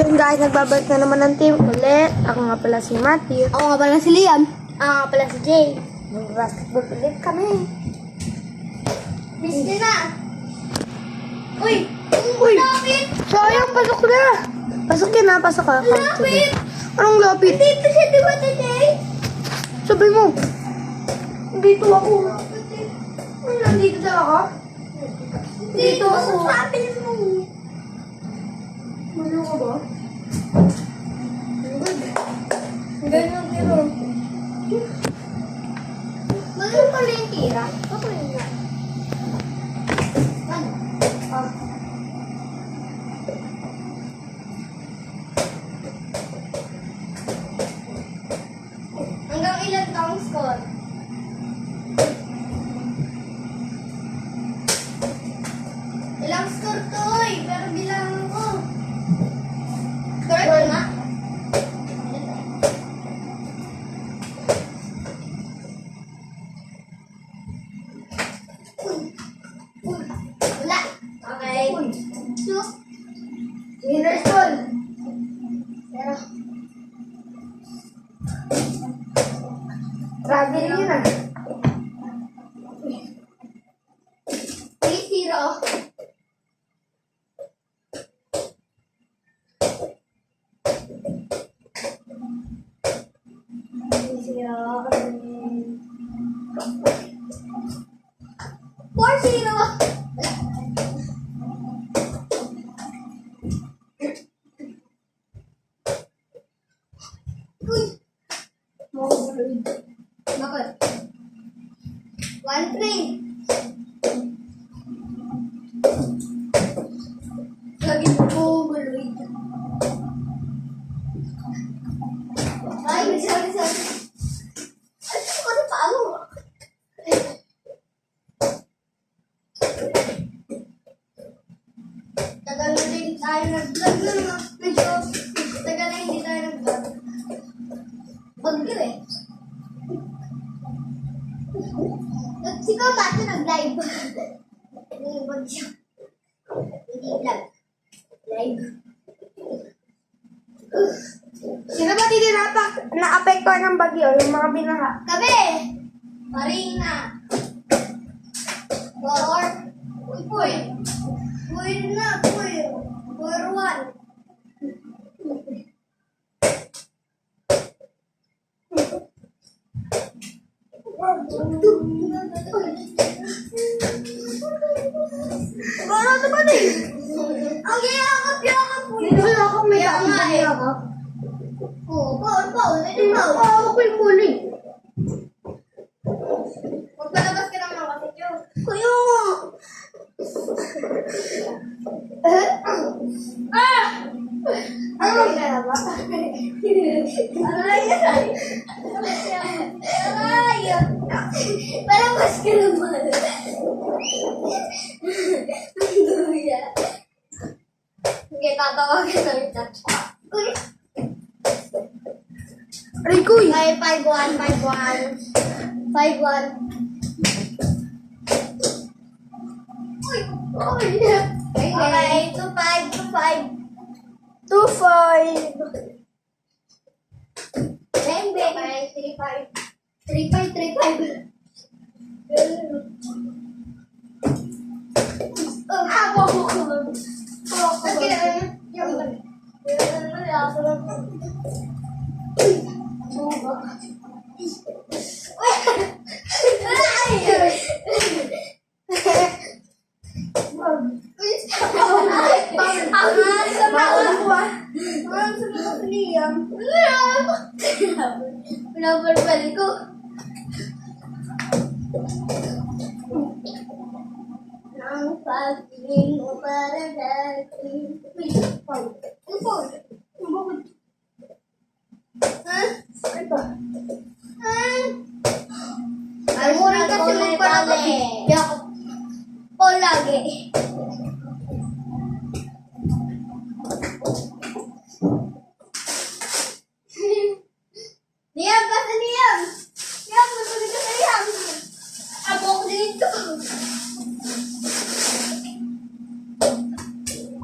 yun guys, nagbabalik na naman ng team ulit. Ako nga pala si Matthew. Ako nga pala si Liam. Ako nga pala si Jay. Mag-basketball ulit kami. Miss din na. Uy! Uy! Lapit! Sayang, pasok na. Pasok yun ha, pasok ka. Lapit! Anong lapit? Dito siya, di ba, Jay? Sabi mo. Dito ako. Nandito daw ako? Dito ako. Sabi mo. Ano ka ba? Ganyan tira. Ganun pala yung tira. Ako yun nga. Ano? Hanggang ilan kang score? Ilang score to eh? Pero bilangan ko. Score ko na? Wala. Okay. Two. Winner's goal. Pero, Grabe rin yun ah. 3-0. Four zero. Uy. Bakit? 1-3. Lagi mo po maluid. Ay, sorry. Ay, ano pa ako? Tagal na din tayo nag-vlog na naman. Medyo tagal na hindi tayo nag-vlog. Bagyo eh. Ikaw ba ito nag-live? Hindi bagyo. Hindi vlog. Live. Sino ba dito na-apektuhan ng bagyo? Yung mga binaha? Kabe! Marina! Or, Uy! Uy na, Uy! Or one! Ano naman eh? Ang yakap po Dito na ako may Kaya nga eh. yakap. Oo, paul. Ito paul. Ako yung muli. Magpalabas ka naman kasi yun. Kuya! Ano ka na ba? Aray! Palabas ka naman. Luya. Sige, tatawagan na kita. Uy! Aray ko eh. 5-1. 5-1. Uy! Okay, 2-5. 2-5. Bang, bang. 3-5. Hawak ko. Pinabarbal ko. Ang pagtingin mo para dati. Ang phone. Ha? Ay ba? Ay, muna kasi magpalabas. Yakap. O lagi. Liam, basta Liam! Liam, matulog ka sa Liam! Abo ko dito!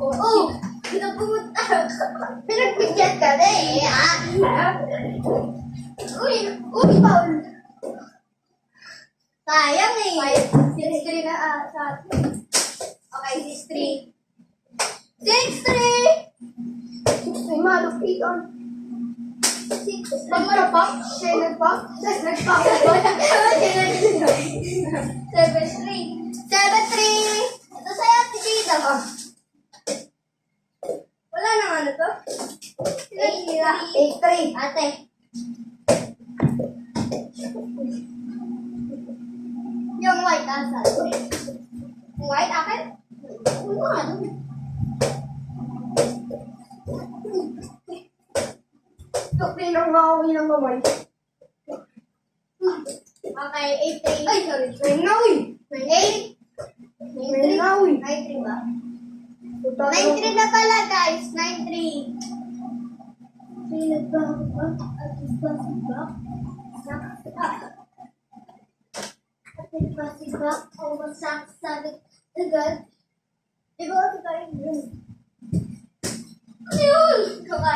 Oh! Kita pumunta! Pinagbigyan ka na eh. Uy, Paul. Sayang eh. 6-3 na sa atin. Okay, 6-3. 6-3! Ay, malupit on. 6-3. Nagpapak? Siya nagpak? Nagpapak ba? 7-3. 7-3! Ito sa'yo, titita ko. Wala nang ano to? 8-3. Ate. Yung white, asa? Yung white, akin? Ano? Ito, pinangawi ng kamay. Okay, 8-3. Ay, sorry. Nangawi! 9-8. 9-3. Nangawi! 9-3 ba? 9-3 na pala, guys. 9-3. Diba ako tayo yun? Ano yun?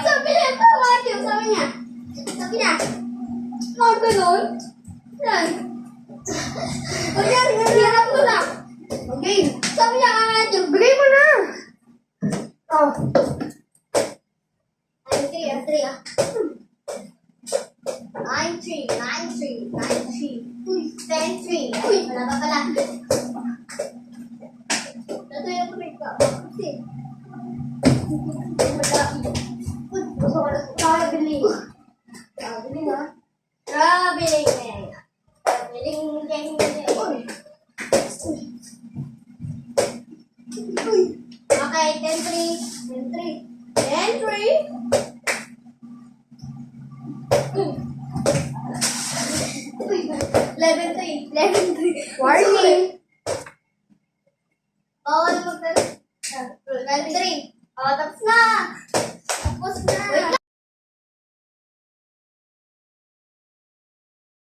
Sabi niya, tawag yun. Sabi niya. Sabi niya. Mga ganun. Yan. O yan, hirap mo na. Okay. Sabi niya ka yun. Bigay mo na! Oh. 9-3, 9-3. 9-3, 9-3. 10-3. Uy, wala pa pala. Ito yung tubig ko. Kasi. Gusto ko na kabili. Kabili na. Traveling man. Traveling gang. Okay, 10-3. 10-3. 11-3. 11-3. Warning! Bawal magdala. 11-3. Oh, tapos na.